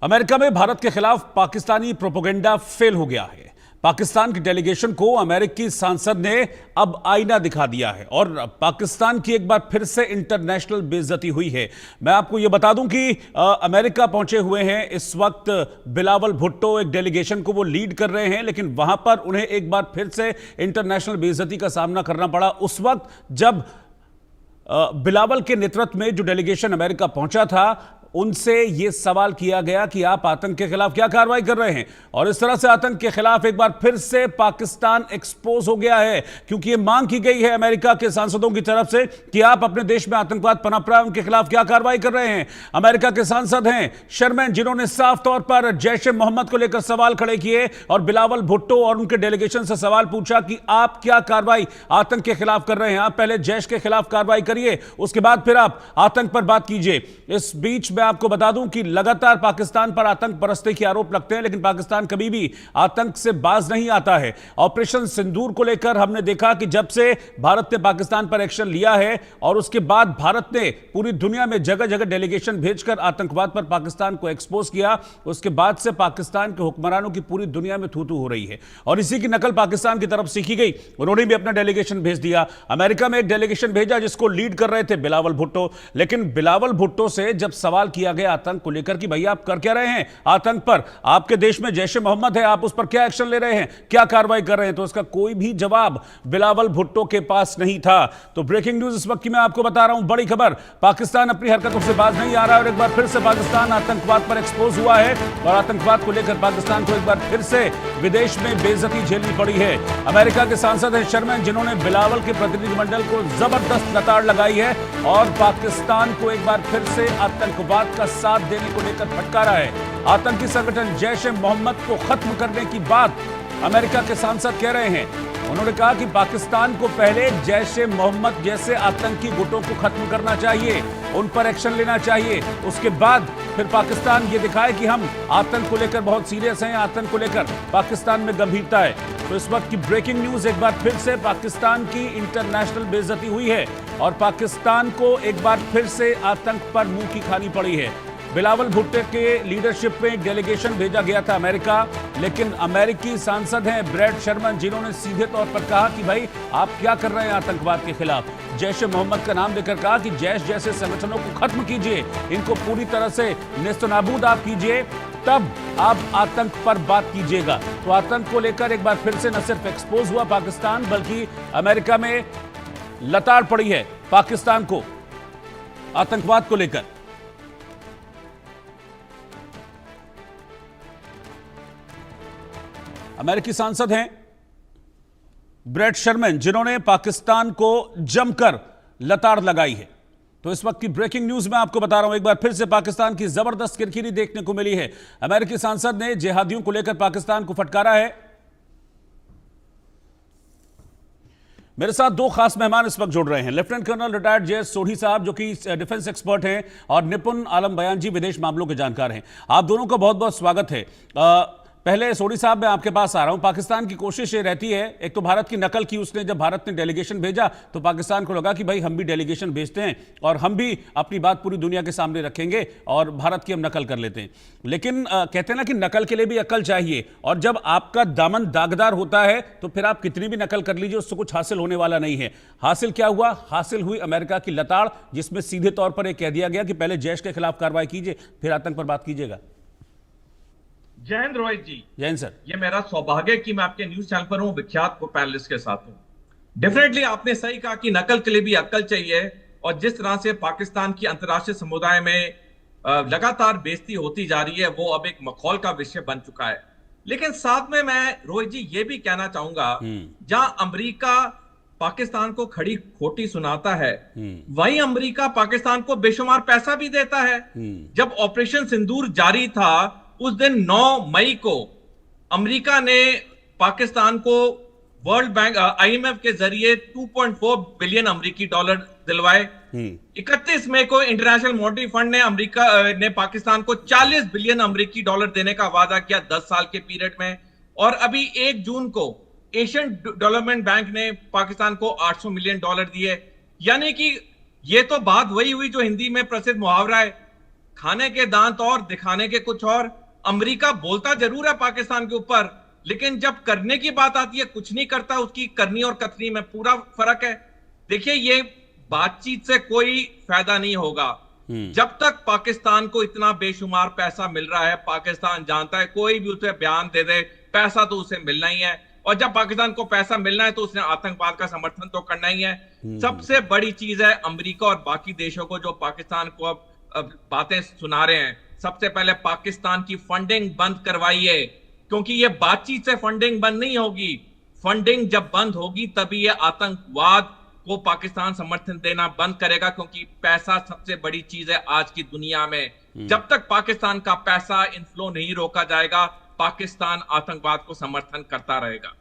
America में भारत के खिलाफ पाकिस्तानी प्रोपेगेंडा फेल हो गया है। पाकिस्तान की डेलीगेशन को अमेरिकी सांसद ने अब आईना दिखा दिया है और पाकिस्तान की एक बार फिर से इंटरनेशनल बेइज्जती हुई है। मैं आपको यह बता दूं कि अमेरिका पहुंचे हुए हैं इस वक्त बिलावल भुट्टो, एक डेलीगेशन को वो लीड कर रहे हैं, लेकिन वहां पर उन्हें एक बार फिर से इंटरनेशनल बेइज्जती का सामना करना पड़ा उस वक्त जब बिलावल के नेतृत्व में जो डेलीगेशन अमेरिका पहुंचा था उनसे यह सवाल किया गया कि आप आतंक के खिलाफ क्या कार्रवाई कर रहे हैं। और इस तरह से आतंक के खिलाफ एक बार फिर से पाकिस्तान एक्सपोज हो गया है, क्योंकि यह मांग की गई है अमेरिका के सांसदों की तरफ से कि आप अपने देश में आतंकवाद पनप रहा है उनके खिलाफ क्या कार्रवाई कर रहे हैं। अमेरिका के सांसद हैं शर्मैन, जिन्होंने साफ तौर पर जैश ए मोहम्मद को लेकर सवाल खड़े किए और बिलावल भुट्टो और उनके डेलीगेशन से सवाल पूछा कि आप क्या कार्रवाई आतंक के खिलाफ कर रहे हैं। आप पहले जैश के खिलाफ कार्रवाई करिए, उसके बाद फिर आप आतंक पर बात कीजिए। इस बीच में आपको बता दूं कि लगातार पाकिस्तान पर आतंक परस्ती के आरोप लगते हैं, लेकिन पाकिस्तान कभी भी आतंक से बाज नहीं आता है। ऑपरेशन सिंदूर को लेकर हमने देखा कि जब से भारत ने पाकिस्तान पर एक्शन लिया है और उसके बाद भारत ने पूरी दुनिया में जगह जगह डेलीगेशन भेजकर आतंकवाद पर पाकिस्तान को एक्सपोज किया, उसके बाद से पाकिस्तान के हुक्मरानों की पूरी दुनिया में थू थू हो रही है और इसी की नकल पाकिस्तान की तरफ सीखी गई। उन्होंने भी अपना डेलीगेशन भेज दिया। अमेरिका में एक डेलीगेशन भेजा जिसको लीड कर रहे थे बिलावल भुट्टो, लेकिन बिलावल भुट्टो से जब सवाल किया गया आतंक को लेकर कि भैया आप कर क्या रहे हैं आतंक पर, आपके देश में जैश ए मोहम्मद है, आप उस पर क्या एक्शन ले रहे हैं, क्या कार्रवाई कर रहे हैं, तो इसका कोई भी जवाब बिलावल भुट्टो के पास नहीं था। तो ब्रेकिंग न्यूज इस वक्त की मैं आपको बता रहा हूं, बड़ी खबर, पाकिस्तान अपनी हरकतों से बाज नहीं आ रहा है और एक बार फिर से पाकिस्तान आतंकवाद पर एक्सपोज हुआ है और आतंकवाद को लेकर पाकिस्तान को एक बार फिर से विदेश में बेइज्जती झेलनी पड़ी है। अमेरिका के सांसद हैं शर्मैन, जिन्होंने बिलावल के प्रतिनिधिमंडल को जबरदस्त लताड़ लगाई है और पाकिस्तान को एक बार फिर से आतंकवाद का साथ देने को लेकर फटकारा है। आतंकी संगठन जैश ए मोहम्मद को खत्म करने की बात अमेरिका के सांसद कह रहे हैं। उन्होंने कहा कि पाकिस्तान को पहले जैश ए मोहम्मद जैसे आतंकी गुटों को खत्म करना चाहिए, उन पर एक्शन लेना चाहिए, उसके बाद फिर पाकिस्तान ये दिखाए कि हम आतंक को लेकर बहुत सीरियस हैं, आतंक को लेकर पाकिस्तान में गंभीरता है। तो इस वक्त की ब्रेकिंग न्यूज, एक बार फिर से पाकिस्तान की इंटरनेशनल बेइज्जती हुई है और पाकिस्तान को एक बार फिर से आतंक पर मुंह की खानी पड़ी है। बिलावल भुट्टो के लीडरशिप में एक डेलीगेशन भेजा गया था अमेरिका, लेकिन अमेरिकी सांसद हैं ब्रैड शर्मन, जिन्होंने सीधे तौर पर कहा कि भाई आप क्या कर रहे हैं आतंकवाद के खिलाफ। जैश ए मोहम्मद का नाम देकर कहा कि जैश जैसे संगठनों को खत्म कीजिए, इनको पूरी तरह से नेस्तनाबूद आप कीजिए, तब आप आतंक पर बात कीजिएगा। तो आतंक को लेकर एक बार फिर से न सिर्फ एक्सपोज हुआ पाकिस्तान, बल्कि अमेरिका में लताड़ पड़ी है पाकिस्तान को आतंकवाद को लेकर। अमेरिकी सांसद हैं ब्रैड शर्मैन, जिन्होंने पाकिस्तान को जमकर लताड़ लगाई है। तो इस वक्त की ब्रेकिंग न्यूज में आपको बता रहा हूं, एक बार फिर से पाकिस्तान की जबरदस्त किरकिरी देखने को मिली है। अमेरिकी सांसद ने जिहादियों को लेकर पाकिस्तान को फटकारा है। मेरे साथ दो खास मेहमान इस वक्त जुड़ रहे हैं, lieutenant colonel retired J S Sodhi साहब, जो कि डिफेंस एक्सपर्ट हैं, और निपुण आलम बयान जी, विदेश मामलों के जानकार हैं। आप दोनों का बहुत बहुत स्वागत है। पहले सोढ़ी साहब मैं आपके पास आ रहा हूं। पाकिस्तान की कोशिश ये रहती है, एक तो भारत की नकल की उसने, जब भारत ने डेलीगेशन भेजा तो पाकिस्तान को लगा कि भाई हम भी डेलीगेशन भेजते हैं और हम भी अपनी बात पूरी दुनिया के सामने रखेंगे और भारत की हम नकल कर लेते हैं। लेकिन कहते हैं ना कि नकल के लिए भी अकल चाहिए, और जब आपका दामन दागदार होता है तो फिर आप कितनी भी नकल कर लीजिए, उससे कुछ हासिल होने वाला नहीं है। हासिल क्या हुआ? हासिल हुई अमेरिका की लताड़, जिसमें सीधे तौर पर यह कह दिया गया कि पहले जैश के खिलाफ कार्रवाई कीजिए, फिर आतंक पर बात कीजिएगा। जय हिंद रोहित जी। जय हिंद सर। ये मेरा सौभाग्य है कि मैं आपके न्यूज चैनल पर हूं, विख्यात को पैनलिस्ट के साथ हूं। डेफिनेटली आपने सही कहा कि नकल के लिए भी अक्ल चाहिए, और जिस तरह से पाकिस्तान की अंतर्राष्ट्रीय समुदाय में लगातार बेइज्जती होती जा रही है, वो अब एक मखौल का विषय बन चुका है। लेकिन साथ में मैं रोहित जी ये भी कहना चाहूंगा, जहां अमेरिका पाकिस्तान को खड़ी खोटी सुनाता है, वहीं अमेरिका पाकिस्तान को बेशुमार पैसा भी देता है। जब ऑपरेशन सिंदूर जारी था, उस दिन 9 मई को अमेरिका ने पाकिस्तान को वर्ल्ड बैंक IMF के जरिए 2.4 बिलियन अमेरिकी डॉलर दिलवाए। 31 मई को इंटरनेशनल मॉनेटरी फंड ने अमेरिका ने पाकिस्तान को 40 बिलियन अमेरिकी डॉलर देने का वादा किया 10 साल के पीरियड में। और अभी 1 जून को एशियन डेवलपमेंट बैंक ने पाकिस्तान को 800 मिलियन डॉलर दिए। यानी कि ये तो बात वही हुई जो हिंदी में प्रसिद्ध मुहावरा है खाने के दांत और दिखाने के कुछ और। अमेरिका बोलता जरूर है पाकिस्तान के ऊपर, लेकिन जब करने की बात आती है कुछ नहीं करता। उसकी करनी और कथनी में पूरा फर्क है। देखिए, ये बातचीत से कोई फायदा नहीं होगा जब तक पाकिस्तान को इतना बेशुमार पैसा मिल रहा है। पाकिस्तान जानता है कोई भी उसे बयान दे दे, पैसा तो उसे मिलना ही है, और जब पाकिस्तान को पैसा मिलना है तो उसने आतंकवाद का समर्थन तो करना ही है। सबसे बड़ी चीज है अमेरिका और बाकी देशों को जो पाकिस्तान को अब बातें सुना रहे हैं, सबसे पहले पाकिस्तान की फंडिंग बंद करवाइए, क्योंकि ये बातचीत से फंडिंग बंद नहीं होगी। फंडिंग जब बंद होगी तभी ये आतंकवाद को पाकिस्तान समर्थन देना बंद करेगा, क्योंकि पैसा सबसे बड़ी चीज है आज की दुनिया में। जब तक पाकिस्तान का पैसा इनफ्लो नहीं रोका जाएगा, पाकिस्तान आतंकवाद को समर्थन करता रहेगा।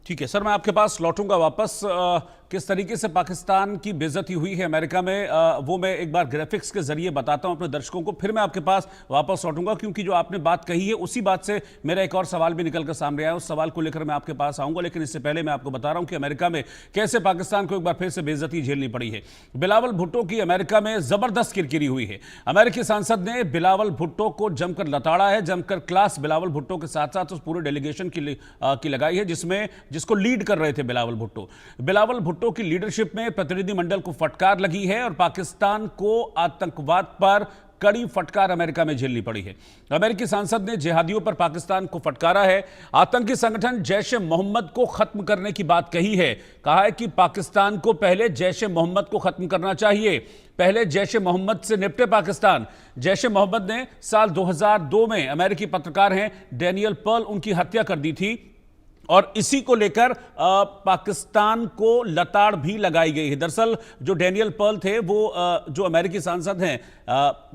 ठीक है सर, मैं आपके पास लौटूंगा वापस। किस तरीके से पाकिस्तान की बेइज्जती हुई है अमेरिका में, वो मैं एक बार ग्राफिक्स के जरिए बताता हूं अपने दर्शकों को, फिर मैं आपके पास वापस लौटूंगा, क्योंकि जो आपने बात कही है उसी बात से मेरा एक और सवाल भी निकल कर सामने आया। उस सवाल को लेकर मैं आपके पास आऊंगा, लेकिन इससे पहले मैं आपको बता रहा हूं कि अमेरिका में कैसे पाकिस्तान को एक बार फिर से बेइज्जती झेलनी पड़ी है। बिलावल भुट्टो की अमेरिका में जबरदस्त किरकिरी हुई है। अमेरिकी सांसद ने बिलावल भुट्टो को जमकर लताड़ा है, जमकर क्लास बिलावल भुट्टो के साथ साथ उस पूरे डेलीगेशन की लगाई है जिसको लीड कर रहे थे बिलावल भुट्टो। बिलावल भुट्टो की लीडरशिप में प्रतिनिधिमंडल को फटकार लगी है और पाकिस्तान को आतंकवाद पर कड़ी फटकार अमेरिका में झेलनी पड़ी है। अमेरिकी सांसद ने जिहादियों पर पाकिस्तान को फटकारा है। आतंकी संगठन जैश ए मोहम्मद को खत्म करने की बात कही है। कहा है कि पाकिस्तान को पहले जैश ए मोहम्मद को खत्म करना चाहिए, पहले जैश ए मोहम्मद से निपटे पाकिस्तान। जैश ए मोहम्मद ने साल 2002 में अमेरिकी पत्रकार हैं डैनियल पर्ल, उनकी हत्या कर दी थी और इसी को लेकर पाकिस्तान को लताड़ भी लगाई गई है। दरअसल जो डैनियल पर्ल थे वो जो अमेरिकी सांसद हैं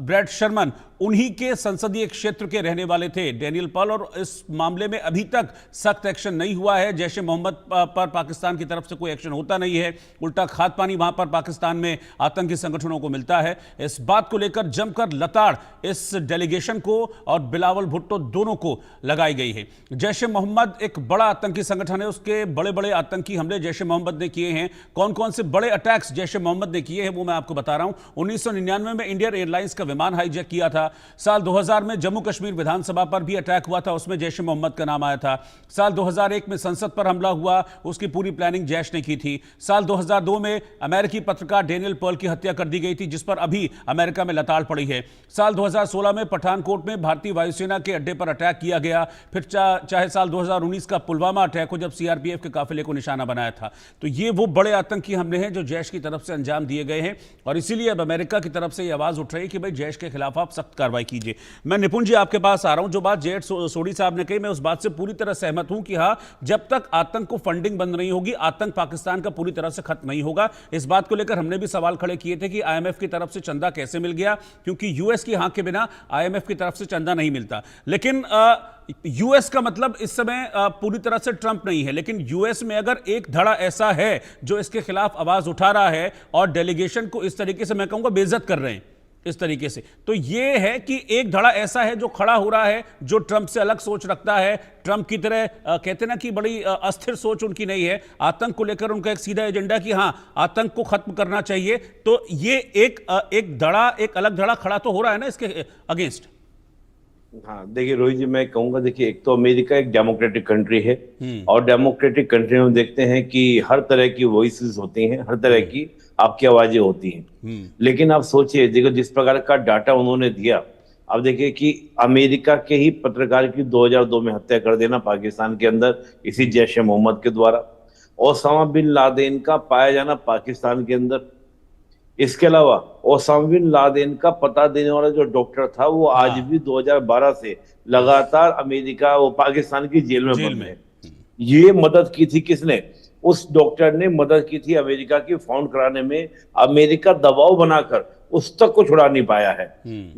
ब्रैड शर्मन, उन्हीं के संसदीय क्षेत्र के रहने वाले थे डैनियल पर्ल, और इस मामले में अभी तक सख्त एक्शन नहीं हुआ है। जैश ए मोहम्मद पर पाकिस्तान की तरफ से कोई एक्शन होता नहीं है, उल्टा खाद पानी वहां पर पाकिस्तान में आतंकी संगठनों को मिलता है। इस बात को लेकर जमकर लताड़ इस डेलीगेशन को और बिलावल भुट्टो दोनों को लगाई गई है। जैश ए मोहम्मद एक बड़ा आतंकी संगठन है, उसके बड़े बड़े आतंकी हमले जैश ए मोहम्मद ने किए हैं। कौन कौन से बड़े अटैक्स जैश ए मोहम्मद ने किए हैं वो मैं आपको बता रहा हूं। 1999 में इंडियन एयरलाइंस का विमान हाईजैक किया था। साल 2000 में जम्मू कश्मीर विधानसभा पर भी अटैक हुआ था, उसमें जैश ए मोहम्मद का नाम आया था। साल 2001 में संसद पर हमला हुआ, उसकी पूरी प्लानिंग जैश ने की थी। साल 2002 में अमेरिकी पत्रकार डैनियल पर्ल की हत्या कर दी गई थी, जिस पर अभी अमेरिका में लताड़ पड़ी है। साल 2016 में पठानकोट में भारतीय वायुसेना के अड्डे पर अटैक किया गया। फिर चाहे साल 2019 का पुलवामा अटैक हो, जब सीआरपीएफ के काफिले को निशाना बनाया था। तो ये वो बड़े आतंकी हमले हैं जो जैश की तरफ से अंजाम दिए गए हैं, और इसीलिए अब अमेरिका की तरफ से यह आवाज उठ रही है कि भाई जैश के खिलाफ आप सख्त कार्रवाई कीजिए। मैं निपुण जी आपके पास आ रहा हूं। जो बात जे सोडी साहब ने कही, मैं उस बात से पूरी तरह सहमत हूं कि हाँ, जब तक आतंक को फंडिंग बंद नहीं होगी, आतंक पाकिस्तान का पूरी तरह से खत्म नहीं होगा। इस बात को लेकर हमने भी सवाल खड़े किए थे कि आईएमएफ की तरफ से चंदा कैसे मिल गया, क्योंकि यूएस की हाँ के बिना आईएमएफ की तरफ से चंदा नहीं मिलता। लेकिन यूएस का मतलब इस समय पूरी तरह से ट्रंप नहीं है, लेकिन यूएस में अगर एक धड़ा ऐसा है जो इसके खिलाफ आवाज उठा रहा है और डेलीगेशन को इस तरीके से मैं कहूंगा बेइज्जत कर रहे हैं इस तरीके से, तो यह है कि एक धड़ा ऐसा है जो खड़ा हो रहा है, जो ट्रंप से अलग सोच रखता है। ट्रंप की तरह कहते ना कि बड़ी अस्थिर सोच उनकी नहीं है। आतंक को लेकर उनका एक सीधा एजेंडा कि हां, आतंक को खत्म करना चाहिए। तो ये एक धड़ा, एक अलग धड़ा खड़ा तो हो रहा है ना इसके अगेंस्ट। हाँ, देखिए रोहित जी, मैं कहूंगा, देखिए एक तो अमेरिका एक डेमोक्रेटिक कंट्री है, और डेमोक्रेटिक कंट्री में देखते हैं कि हर तरह की वॉइसेस होती हैं, हर तरह की आपकी आवाजें होती हैं। लेकिन आप सोचिए, देखो जिस प्रकार का डाटा उन्होंने दिया, अब देखिए कि अमेरिका के ही पत्रकार की 2002 में हत्या कर देना पाकिस्तान के अंदर इसी जैश ए मोहम्मद के द्वारा, ओसामा बिन लादेन का पाया जाना पाकिस्तान के अंदर, इसके अलावा ओसामा बिन लादेन का पता देने वाला जो डॉक्टर था वो आज भी 2012 से लगातार अमेरिका वो पाकिस्तान की जेल में बंद है। ये मदद की थी किसने? उस डॉक्टर ने मदद की थी अमेरिका की फाउंड कराने में। अमेरिका दबाव बनाकर उस तक को छुड़ा नहीं पाया है।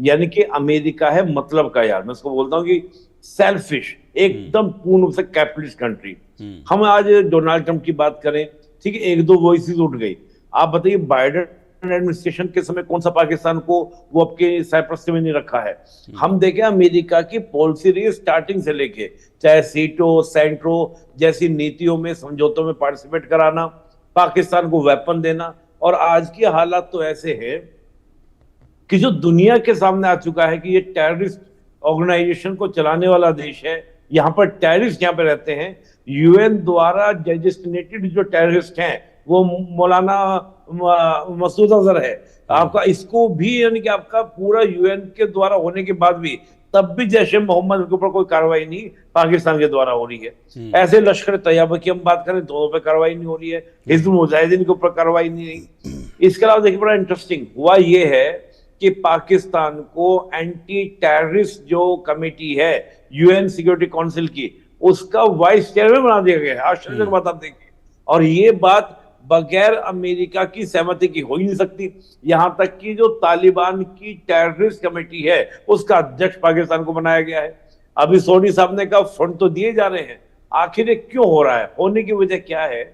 यानी कि अमेरिका है मतलब का यार, मैं उसको बोलता हूँ कि सेल्फिश, एकदम पूर्ण रूप से कैपिटलिस्ट कंट्री। हम आज डोनाल्ड ट्रंप की बात करें, ठीक है, एक दो वॉइसेस उठ गई। आप बताइए बाइडेन एडमिनिस्ट्रेशन के समय कौन सा पाकिस्तान को वो आपके साइप्रस में नहीं रखा है? हम देखें अमेरिका की पॉलिसी रही स्टार्टिंग से लेके, चाहे सीटो सेंट्रो जैसी नीतियों में, समझौतों में पार्टिसिपेट कराना, पाकिस्तान को वेपन देना, और आज की हालात तो ऐसे है कि जो दुनिया के सामने आ चुका है कि ये टेररिस्ट ऑर्गेनाइजेशन को चलाने वाला देश है, यहाँ पर टेररिस्ट यहाँ पे रहते हैं, यूएन द्वारा डेजिग्नेटेड जो टेररिस्ट हैं वो मौलाना मसूद अजहर है आपका, इसको भी यानी कि आपका पूरा यूएन के द्वारा होने के बाद भी तब भी जैश ए मोहम्मद के ऊपर कोई कार्रवाई नहीं पाकिस्तान के द्वारा हो रही है। ऐसे लश्कर तैयबा की हम बात करें, दोनों पे कार्रवाई नहीं हो रही है, हिजबुल मुजाहिदीन के ऊपर कार्रवाई नहीं। इसके अलावा देखिए बड़ा इंटरेस्टिंग हुआ ये है कि पाकिस्तान को एंटी टेररिस्ट जो कमेटी है यूएन सिक्योरिटी काउंसिल की, उसका वाइस चेयरमैन बना दिया गया है। आश्चर्य की बात आप देखिए, और ये बात बगैर अमेरिका की सहमति की हो ही नहीं सकती। यहां तक कि जो तालिबान की टेररिस्ट कमेटी है उसका अध्यक्ष पाकिस्तान को बनाया गया है। अभी सोनी साहब ने कहा फंड तो दिए जा रहे हैं, आखिर ये क्यों हो रहा है, होने की वजह क्या है?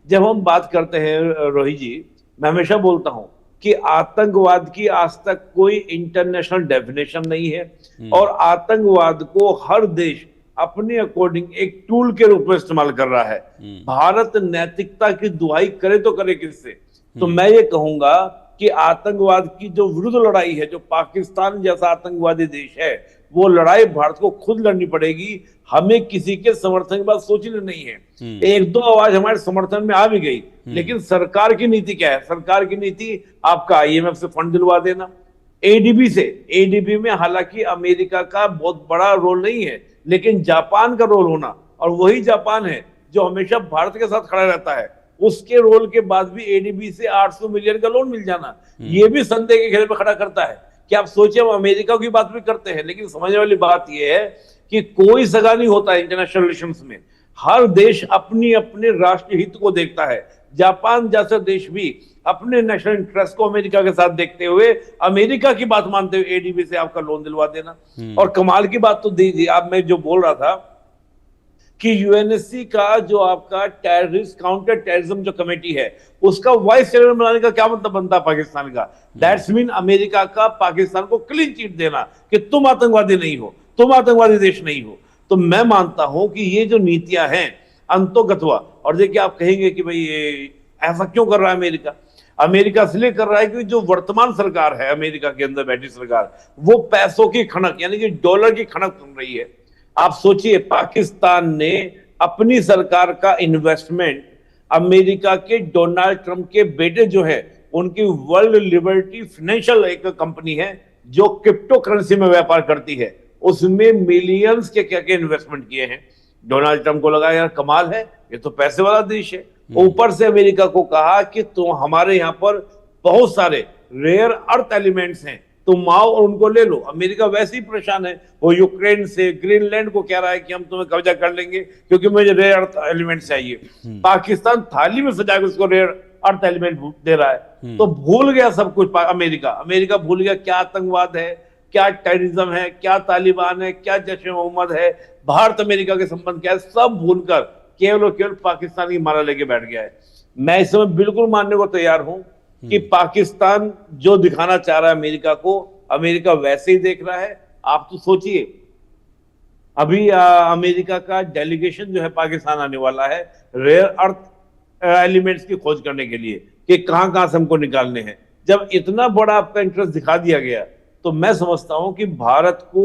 जब हम बात करते हैं रोहित जी, मैं हमेशा बोलता हूं कि आतंकवाद की आज तक कोई इंटरनेशनल डेफिनेशन नहीं है, और आतंकवाद को हर देश अपने अकॉर्डिंग एक टूल के रूप में इस्तेमाल कर रहा है। भारत नैतिकता की दुहाई करे तो करे किससे? तो मैं ये कहूंगा कि आतंकवाद की जो विरुद्ध लड़ाई है, जो पाकिस्तान जैसा आतंकवादी देश है, वो लड़ाई भारत को खुद लड़नी पड़ेगी। हमें किसी के समर्थन की बात सोचनी नहीं है। एक दो आवाज हमारे समर्थन में आ भी गई, लेकिन सरकार की नीति क्या है? सरकार की नीति आपका आईएमएफ से फंड दिलवा देना, एडीबी से। एडीबी में हालांकि अमेरिका का बहुत बड़ा रोल नहीं है, लेकिन जापान का रोल होना, और वही जापान है जो हमेशा भारत के साथ खड़ा रहता है, उसके रोल के बाद भी एडीबी से 800 मिलियन का लोन मिल जाना, ये भी संदेह के घेरे में खड़ा करता है कि आप सोचिए, हम अमेरिका की बात भी करते हैं, लेकिन समझने वाली बात यह है कि कोई सगा नहीं होता इंटरनेशनल रिलेशंस में। हर देश अपनी अपने राष्ट्रीय हित को देखता है। जापान जैसा देश भी अपने नेशनल इंटरेस्ट को अमेरिका के साथ देखते हुए, अमेरिका की बात मानते हुए एडीबी से आपका लोन दिलवा देना। और कमाल की बात तो दीजिए, आप मैं जो बोल रहा था कि यूएनएससी का जो आपका टेररिस्ट काउंटर टेररिज्म जो कमेटी है, उसका वाइस चेयरमैन बनाने का क्या मतलब बनता है पाकिस्तान का? दैट्स मीन अमेरिका का पाकिस्तान को क्लीन चिट देना कि तुम आतंकवादी नहीं हो, तुम आतंकवादी देश नहीं हो। तो मैं मानता हूं कि ये जो नीतियां हैं अंतोगत्वा, और देखिए आप कहेंगे कि भाई ऐसा क्यों कर रहा है अमेरिका? अमेरिका इसलिए कर रहा है कि जो वर्तमान सरकार है अमेरिका के अंदर बैठी सरकार, वो पैसों की खनक यानी कि डॉलर की खनक सुन रही है। आप सोचिए, पाकिस्तान ने अपनी सरकार का इन्वेस्टमेंट अमेरिका के डोनाल्ड ट्रंप के बेटे जो है, उनकी वर्ल्ड लिबर्टी फाइनेंशियल एक कंपनी है जो क्रिप्टो करेंसी में व्यापार करती है, उसमें मिलियंस के क्या क्या इन्वेस्टमेंट किए हैं। डोनाल्ड ट्रंप को लगा यार कमाल है, ये तो पैसे वाला देश है। ऊपर से अमेरिका को कहा कि तुम हमारे यहाँ पर बहुत सारे रेयर अर्थ एलिमेंट्स हैं, तुम आओ और उनको ले लो। अमेरिका वैसे ही परेशान है, वो यूक्रेन से ग्रीनलैंड को कह रहा है कि हम तुम्हें कब्जा कर लेंगे क्योंकि मुझे रेयर अर्थ एलिमेंट्स चाहिए। पाकिस्तान थाली में सजा के उसको रेयर अर्थ एलिमेंट दे रहा है। तो भूल गया सब कुछ अमेरिका भूल गया क्या आतंकवाद है, क्या टेररिज्म है, क्या तालिबान है, क्या जैश ए मोहम्मद है, भारत अमेरिका के संबंध क्या है, सब भूलकर केवल और केवल पाकिस्तान की माला लेके बैठ गया है। मैं इस समय बिल्कुल मानने को तैयार हूं कि पाकिस्तान जो दिखाना चाह रहा है अमेरिका को, अमेरिका वैसे ही देख रहा है। आप तो सोचिए, अभी अमेरिका का डेलीगेशन जो है पाकिस्तान आने वाला है रेयर अर्थ एलिमेंट्स की खोज करने के लिए कि कहां से हमको निकालने हैं। जब इतना बड़ा आपका इंटरेस्ट दिखा दिया गया, तो मैं समझता हूं कि भारत को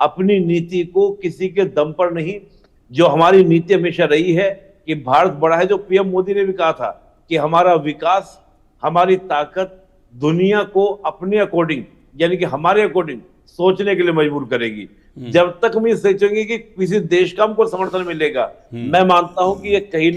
अपनी नीति को किसी के दम पर नहीं, जो हमारी नीति हमेशा रही है कि भारत बड़ा है, जो पीएम मोदी ने भी कहा था कि हमारा विकास, हमारी ताकत दुनिया को अपने अकॉर्डिंग यानी कि हमारे अकॉर्डिंग सोचने के लिए मजबूर करेगी। जब तक हम ये सोचेंगे कि किसी देश का हमको समर्थन मिलेगा, मैं मानता हूं कि ये कहीं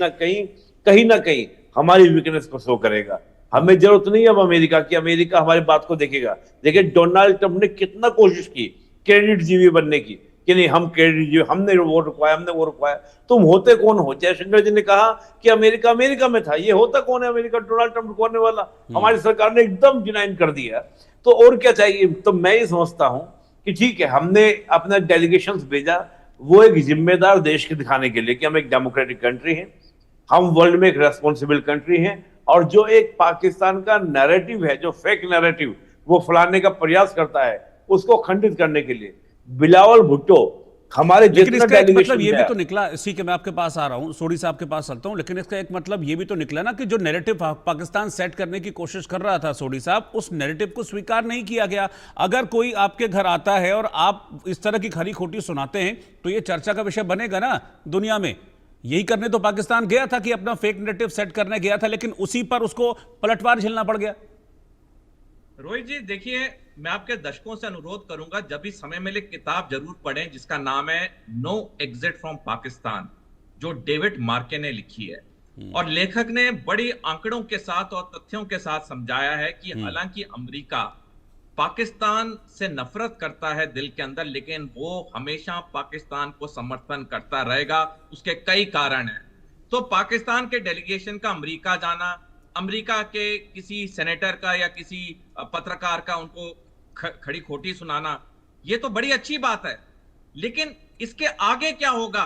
ना कहीं हमारी वीकनेस को शो करेगा। हमें जरूरत नहीं है अब अमेरिका की, अमेरिका हमारी बात को देखेगा। देखिए डोनाल्ड ट्रंप ने कितना कोशिश की क्रेडिट जीवी बनने की कि नहीं हम क्रेडिट जीवी, हमने वो रुकवाया। तुम होते कौन हो? जयशंकर जी ने कहा कि अमेरिका में था, ये होता कौन है अमेरिका? डोनाल्ड ट्रंप रुकवाने वाला। हमारी सरकार ने एकदम डिनाइन कर दिया, तो और क्या चाहिए? तो मैं ये समझता हूं कि ठीक है, हमने अपना डेलीगेशंस भेजा, वो एक जिम्मेदार देश के दिखाने के लिए कि हम एक डेमोक्रेटिक कंट्री हैं, हम वर्ल्ड में एक रेस्पॉन्सिबल कंट्री हैं, और जो एक पाकिस्तान का नैरेटिव है, जो फेक नैरेटिव वो फैलाने का प्रयास करता है, उसको खंडित करने के लिए। बिलावल भुट्टो हमारे लेकिन जितना इसका एक मतलब डेलीगेशन ये भी गया, तो निकला, इसी के मैं आपके पास आ रहा हूं, सोडी साहब के पास चलता हूं, लेकिन इसका एक मतलब ये भी तो निकला ना कि जो नैरेटिव पाकिस्तान सेट करने की कोशिश कर रहा था सोडी साहब, उस नैरेटिव को स्वीकार नहीं किया गया। अगर कोई आपके घर आता है और आप इस तरह की खरी खोटी सुनाते हैं तो ये चर्चा का विषय बनेगा ना दुनिया में। यही करने तो पाकिस्तान गया था कि अपना फेक नैरेटिव सेट करने गया था, लेकिन उसी पर उसको पलटवार झेलना पड़ गया। रोहित जी देखिए, मैं आपके दर्शकों से अनुरोध करूंगा, जब भी समय मिले किताब जरूर पढ़ें जिसका नाम है नो एग्जिट फ्रॉम पाकिस्तान, जो डेविड मार्के ने लिखी है। और लेखक ने बड़ी आंकड़ों के साथ और तथ्यों के साथ समझाया है कि हालांकि अमेरिका पाकिस्तान से नफरत करता है दिल के अंदर, लेकिन वो हमेशा पाकिस्तान को समर्थन करता रहेगा। उसके कई कारण हैं। तो पाकिस्तान के डेलीगेशन का अमेरिका जाना, अमेरिका के किसी सेनेटर का या किसी पत्रकार का उनको खड़ी खोटी सुनाना, ये तो बड़ी अच्छी बात है। लेकिन इसके आगे क्या होगा?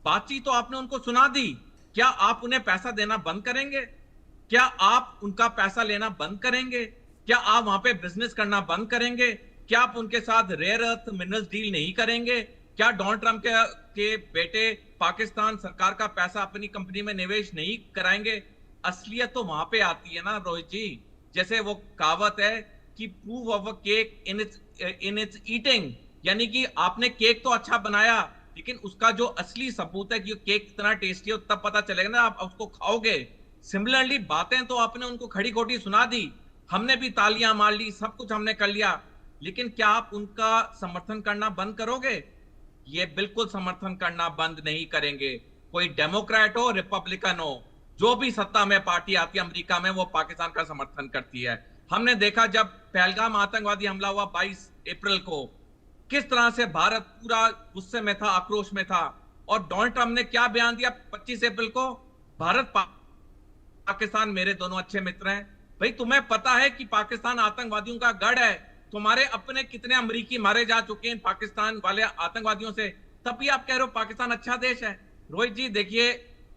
बातचीत तो आपने उनको सुना दी, क्या आप उन्हें पैसा देना बंद करेंगे? क्या आप उनका पैसा लेना बंद करेंगे? क्या आप वहां पे बिजनेस करना बंद करेंगे? क्या आप उनके साथ रेयर अर्थ मिनरल्स डील नहीं करेंगे? क्या डोनाल्ड ट्रंप के बेटे पाकिस्तान सरकार का पैसा अपनी कंपनी में निवेश नहीं कराएंगे? असलियत तो वहां पे आती है ना रोहित जी। जैसे वो कहावत है कि proof of a cake in its eating, यानी कि आपने केक तो अच्छा बनाया, लेकिन उसका जो असली सबूत है कि केक कितना टेस्टी है तब पता चलेगा ना, आप उसको खाओगे। सिमिलरली बातें तो आपने उनको खड़ी खोटी सुना दी, हमने भी तालियां मार ली, सब कुछ हमने कर लिया, लेकिन क्या आप उनका समर्थन करना बंद करोगे? ये बिल्कुल समर्थन करना बंद नहीं करेंगे। कोई डेमोक्रेट हो, रिपब्लिकन हो, जो भी सत्ता में पार्टी आती है अमेरिका में, वो पाकिस्तान का समर्थन करती है। हमने देखा जब पहलगाम आतंकवादी हमला हुआ 22 अप्रैल को, किस तरह से भारत पूरा गुस्से में था, आक्रोश में था, और डोनाल्ड ट्रंप ने क्या बयान दिया 25 अप्रैल को? भारत पाकिस्तान मेरे दोनों अच्छे मित्र हैं। भाई तुम्हें पता है कि पाकिस्तान आतंकवादियों का गढ़ है, तुम्हारे अपने कितने अमेरिकी मारे जा चुके हैं पाकिस्तान वाले आतंकवादियों से, तब भी आप कह रहे हो पाकिस्तान अच्छा देश है। रोहित जी देखिए,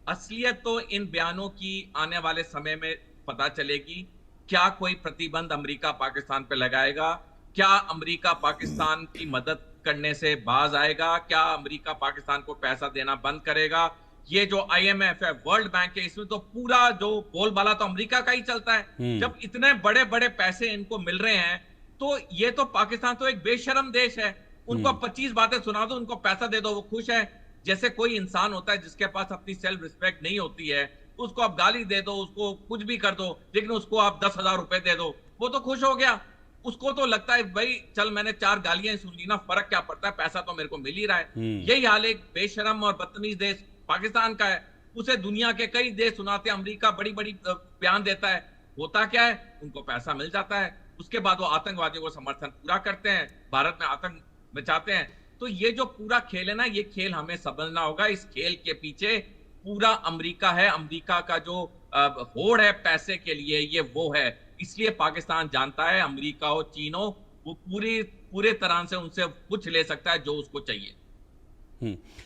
असलियत तो इन बयानों की आने वाले समय में पता चलेगी। क्या कोई प्रतिबंध अमेरिका पाकिस्तान पे लगाएगा? क्या अमेरिका पाकिस्तान की मदद करने से बाज आएगा? क्या अमेरिका पाकिस्तान को पैसा देना बंद करेगा? ये जो IMF है, वर्ल्ड बैंक है, इसमें तो पूरा जो बोलबाला तो अमेरिका का ही चलता है। जब इतने बड़े बड़े पैसे इनको मिल रहे हैं, तो ये तो पाकिस्तान तो एक बेशरम देश है। उनको 25 बातें सुना दो, उनको पैसा दे दो, वो खुश है। जैसे कोई इंसान होता है जिसके पास अपनी सेल्फ रिस्पेक्ट नहीं होती है, उसको आप गाली दे दो, उसको कुछ भी कर दो, लेकिन उसको आप 10,000 रुपए दे दो, वो तो खुश हो गया। उसको तो लगता है भाई चल मैंने 4 गालियां सुन ली ना, फर्क क्या पड़ता है, पैसा तो मेरे को मिल ही रहा है। यही हाल एक बेशरम और बदतमीज देश पाकिस्तान का है। उसे दुनिया के कई देश सुनाते हैं, अमेरिका बड़ी बड़ी बयान देता है, होता क्या है, उनको पैसा मिल जाता है, उसके बाद वो आतंकवादियों को समर्थन पूरा करते हैं, भारत में आतंक मचाते हैं। तो ये जो पूरा खेल है ना, ये खेल हमें समझना होगा। इस खेल के पीछे पूरा अमेरिका है, अमेरिका का जो होड़ है पैसे के लिए, ये वो है। इसलिए पाकिस्तान जानता है अमेरिका हो, चीन हो, वो पूरे तरह से उनसे कुछ ले सकता है जो उसको चाहिए।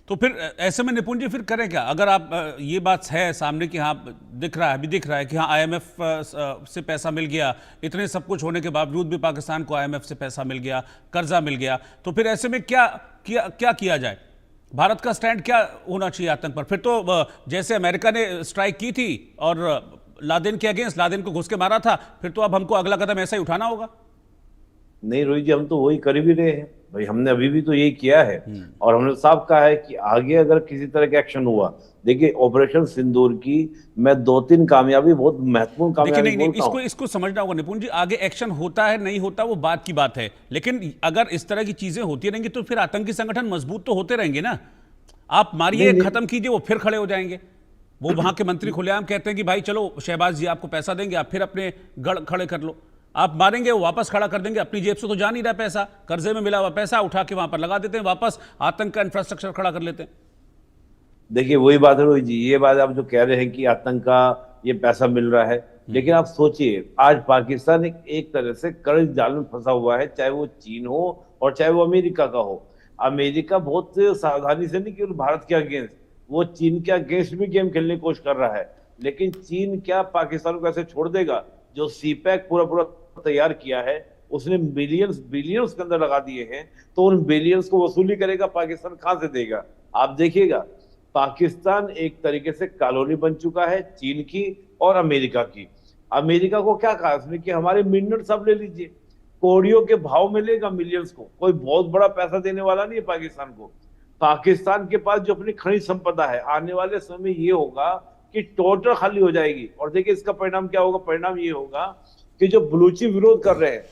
तो फिर ऐसे में निपुण जी फिर करें क्या? अगर आप ये बात है सामने कि हाँ दिख रहा है, अभी दिख रहा है कि हाँ IMF से पैसा मिल गया, इतने सब कुछ होने के बावजूद भी पाकिस्तान को IMF से पैसा मिल गया, कर्जा मिल गया, तो फिर ऐसे में क्या किया जाए? भारत का स्टैंड क्या होना चाहिए आतंक पर? फिर तो जैसे अमेरिका ने स्ट्राइक की थी और लादेन के अगेंस्ट, लादेन को घुस के मारा था, फिर तो अब हमको अगला कदम ऐसा ही उठाना होगा। नहीं रोहित जी, हम तो वही कर भी रहे हैं भाई, हमने अभी भी तो यही किया है। और हमने साफ कहा है कि आगे अगर किसी तरह का एक्शन हुआ, देखिए ऑपरेशन सिंदूर की मैं 2-3 कामयाबी, बहुत महत्वपूर्ण कामयाबी बोलता हूं। इसको समझना होगा निपुण जी, आगे एक्शन होता है नहीं होता वो बात की बात है, लेकिन अगर इस तरह की चीजें होती रहेंगी तो फिर आतंकी संगठन मजबूत तो होते रहेंगे ना। आप मारिए, खत्म कीजिए, वो फिर खड़े हो जाएंगे। वो वहां के मंत्री खुलेआम कहते हैं कि भाई चलो शहबाज जी आपको पैसा देंगे, आप फिर अपने गढ़ खड़े कर लो। आप मारेंगे, वो वापस खड़ा कर देंगे, अपनी जेब से तो जा नहीं रहा पैसा, कर्जे में मिला हुआ पैसा उठा के वहां पर लगा देते हैं, वापस आतंक का इंफ्रास्ट्रक्चर खड़ा कर लेते हैं। देखिए वही बात है रोहित जी, ये बात आप जो कह रहे हैं कि आतंक का ये पैसा मिल रहा है, लेकिन आप सोचिए आज पाकिस्तान एक तरह से कर्ज जाल में फंसा हुआ है, चाहे वो चीन हो और चाहे वो अमेरिका का हो। अमेरिका बहुत सावधानी से नहीं केवल भारत के अगेंस्ट, वो चीन के अगेंस्ट भी गेम खेलने की कोशिश कर रहा है। लेकिन चीन क्या पाकिस्तान को ऐसे छोड़ देगा? जो CPEC पूरा तैयार किया है, उसने बिलियंस बिलियंस के अंदर लगा दिए हैं, तो उन बिलियंस को वसूली करेगा पाकिस्तान कहां से देगा? आप देखिएगा, पाकिस्तान एक तरीके से कॉलोनी बन चुका है चीन की और अमेरिका की। अमेरिका को क्या कहा उसने कि हमारे मिनरल सब ले लीजिए, कौड़ियों के भाव मिलेगा मिलियंस को, कोई बहुत बड़ा पैसा देने वाला नहीं है पाकिस्तान को। पाकिस्तान के पास जो अपनी खनिज संपदा है, आने वाले समय में ये होगा कि टोटल खाली हो जाएगी। और देखिए इसका परिणाम क्या होगा? परिणाम ये होगा कि जो बलूची विरोध कर रहे हैं,